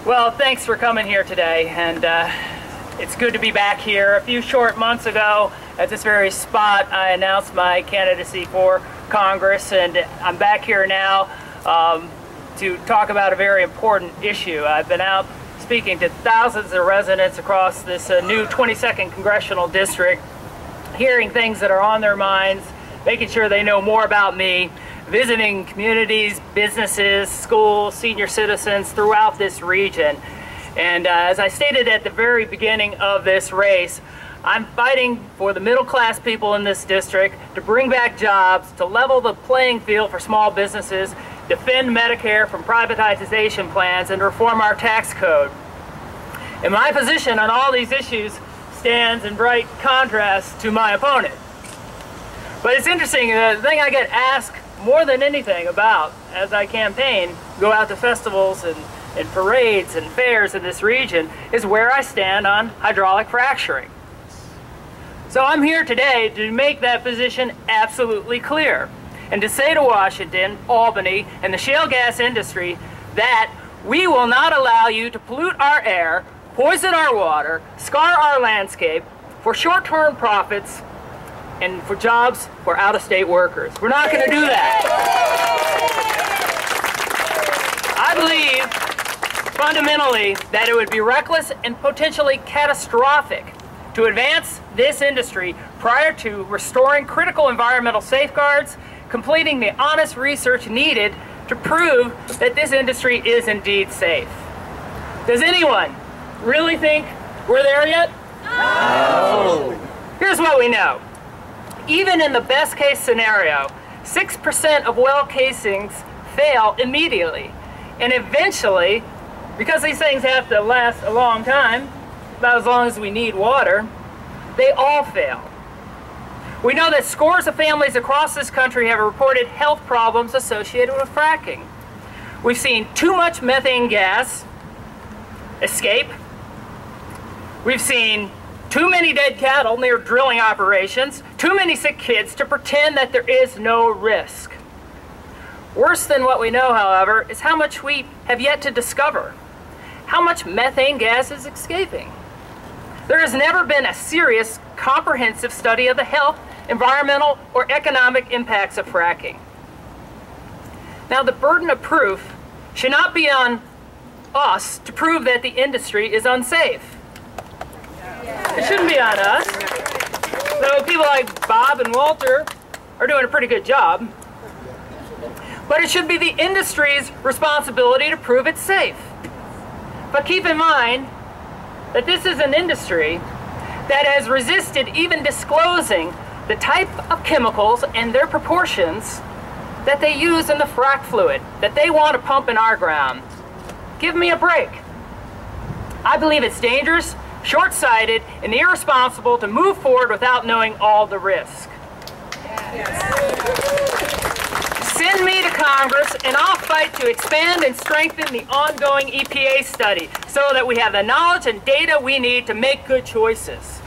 Well, thanks for coming here today, and it's good to be back here. A few short months ago, at this very spot, I announced my candidacy for Congress, and I'm back here now to talk about a very important issue. I've been out speaking to thousands of residents across this new 22nd Congressional District, hearing things that are on their minds, making sure they know more about me, visiting communities, businesses, schools, senior citizens throughout this region. And as I stated at the very beginning of this race, I'm fighting for the middle-class people in this district to bring back jobs, to level the playing field for small businesses, defend Medicare from privatization plans, and reform our tax code. And my position on all these issues stands in bright contrast to my opponent. But it's interesting, the thing I get asked more than anything about as I campaign, go out to festivals and parades and fairs in this region, is where I stand on hydraulic fracturing. So I'm here today to make that position absolutely clear, and to say to Washington, Albany, and the shale gas industry that we will not allow you to pollute our air, poison our water, scar our landscape for short-term profits and for jobs for out-of-state workers. We're not going to do that. I believe fundamentally that it would be reckless and potentially catastrophic to advance this industry prior to restoring critical environmental safeguards, completing the honest research needed to prove that this industry is indeed safe. Does anyone really think we're there yet? No. Here's what we know. Even in the best case scenario, 6% of well casings fail immediately. And eventually, because these things have to last a long time, about as long as we need water, they all fail. We know that scores of families across this country have reported health problems associated with fracking. We've seen too much methane gas escape. We've seen too many dead cattle near drilling operations, too many sick kids to pretend that there is no risk. Worse than what we know, however, is how much we have yet to discover. How much methane gas is escaping? There has never been a serious, comprehensive study of the health, environmental, or economic impacts of fracking. Now, the burden of proof should not be on us to prove that the industry is unsafe. It shouldn't be on us. So people like Bob and Walter are doing a pretty good job. But it should be the industry's responsibility to prove it's safe. But keep in mind that this is an industry that has resisted even disclosing the type of chemicals and their proportions that they use in the frac fluid that they want to pump in our ground. Give me a break. I believe it's dangerous, short-sighted, and irresponsible to move forward without knowing all the risk. Send me to Congress and I'll fight to expand and strengthen the ongoing EPA study so that we have the knowledge and data we need to make good choices.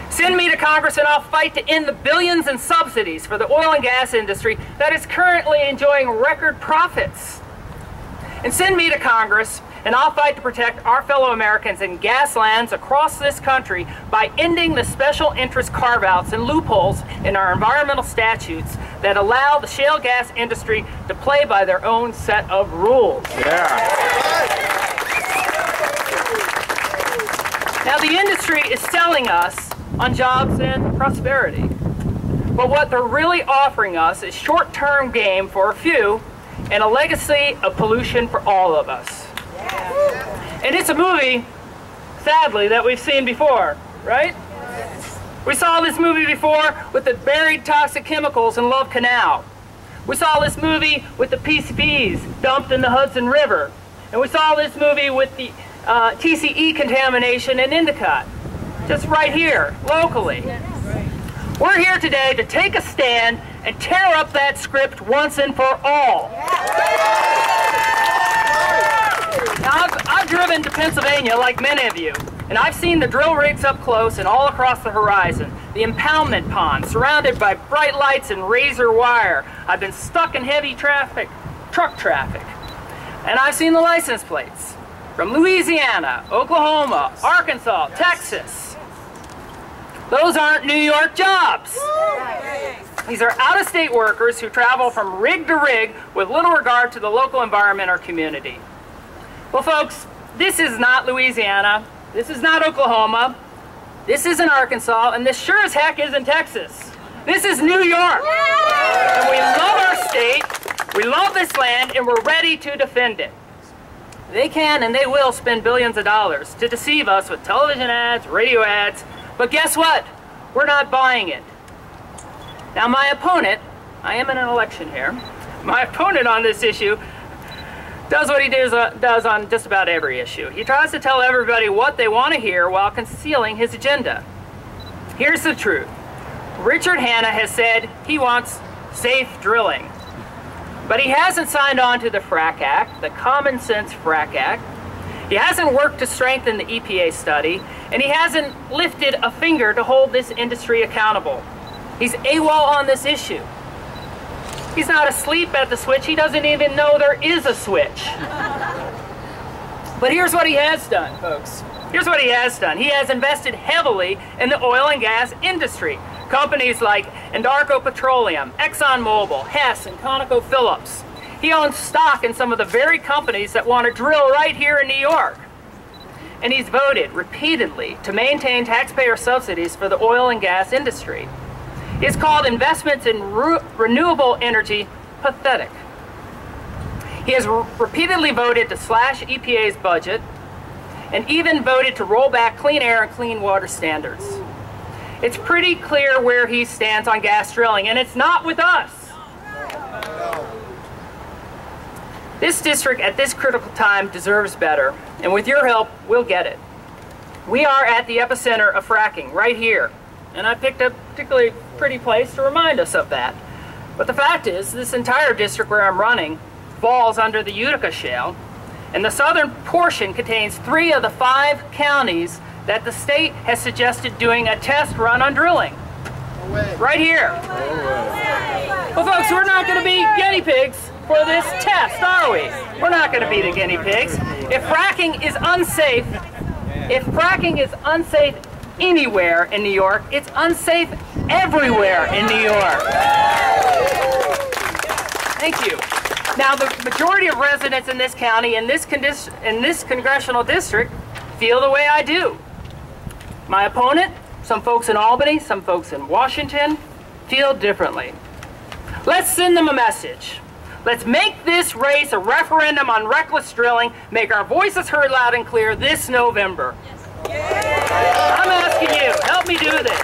Send me to Congress and I'll fight to end the billions in subsidies for the oil and gas industry that is currently enjoying record profits. And send me to Congress and I'll fight to protect our fellow Americans in gas lands across this country by ending the special interest carve-outs and loopholes in our environmental statutes that allow the shale gas industry to play by their own set of rules. Yeah. Now, the industry is selling us on jobs and prosperity. But what they're really offering us is short-term gain for a few and a legacy of pollution for all of us. And it's a movie, sadly, that we've seen before, right? Yes. We saw this movie before with the buried toxic chemicals in Love Canal. We saw this movie with the PCBs dumped in the Hudson River. And we saw this movie with the TCE contamination in Endicott, just right here, locally. Yes. We're here today to take a stand and tear up that script once and for all. Now, I've driven to Pennsylvania like many of you, and I've seen the drill rigs up close and all across the horizon, the impoundment pond surrounded by bright lights and razor wire. I've been stuck in heavy traffic, truck traffic, and I've seen the license plates. from Louisiana, Oklahoma, Arkansas, Texas. Those aren't New York jobs. These are out-of-state workers who travel from rig to rig with little regard to the local environment or community. Well, folks, this is not Louisiana. This is not Oklahoma. This isn't Arkansas, and this sure as heck isn't Texas. This is New York. And we love our state, we love this land, and we're ready to defend it. They can and they will spend billions of dollars to deceive us with television ads, radio ads, but guess what? We're not buying it. Now my opponent, I am in an election here, my opponent on this issue does what he does on just about every issue. He tries to tell everybody what they want to hear while concealing his agenda. Here's the truth. Richard Hanna has said he wants safe drilling. But he hasn't signed on to the FRAC Act, the Common Sense FRAC Act. He hasn't worked to strengthen the EPA study, and he hasn't lifted a finger to hold this industry accountable. He's AWOL on this issue. He's not asleep at the switch. He doesn't even know there is a switch. But here's what he has done, folks. Here's what he has done. He has invested heavily in the oil and gas industry. Companies like Anadarko Petroleum, ExxonMobil, Hess, and ConocoPhillips. He owns stock in some of the very companies that want to drill right here in New York. And he's voted repeatedly to maintain taxpayer subsidies for the oil and gas industry. He's called investments in renewable energy pathetic. He has repeatedly voted to slash EPA's budget and even voted to roll back clean air and clean water standards. It's pretty clear where he stands on gas drilling, and it's not with us. This district at this critical time deserves better, and with your help, we'll get it. We are at the epicenter of fracking, right here, and I picked a particularly pretty place to remind us of that. But the fact is, this entire district where I'm running falls under the Utica Shale, and the southern portion contains 3 of the 5 counties that the state has suggested doing a test run on drilling. Right here. Well, folks, we're not going to be guinea pigs for this test, are we? We're not going to be the guinea pigs. If fracking is unsafe anywhere in New York, it's unsafe everywhere in New York. Thank you. Now, the majority of residents in this county, in this congressional district, feel the way I do. My opponent, some folks in Albany, some folks in Washington, feel differently. Let's send them a message. Let's make this race a referendum on reckless drilling, make our voices heard loud and clear this November. I'm asking you, help me do this.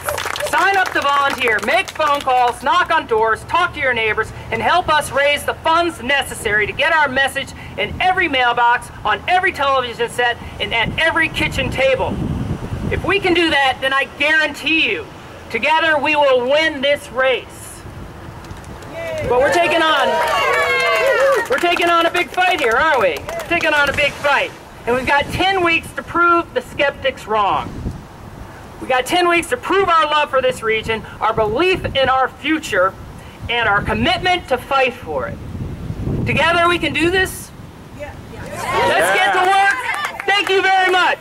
Sign up to volunteer, make phone calls, knock on doors, talk to your neighbors, and help us raise the funds necessary to get our message in every mailbox, on every television set, and at every kitchen table. If we can do that, then I guarantee you, together we will win this race. But we're taking on a big fight here, aren't we? We're taking on a big fight. And we've got 10 weeks to prove the skeptics wrong. We've got 10 weeks to prove our love for this region, our belief in our future, and our commitment to fight for it. Together we can do this? Let's get to work. Thank you very much.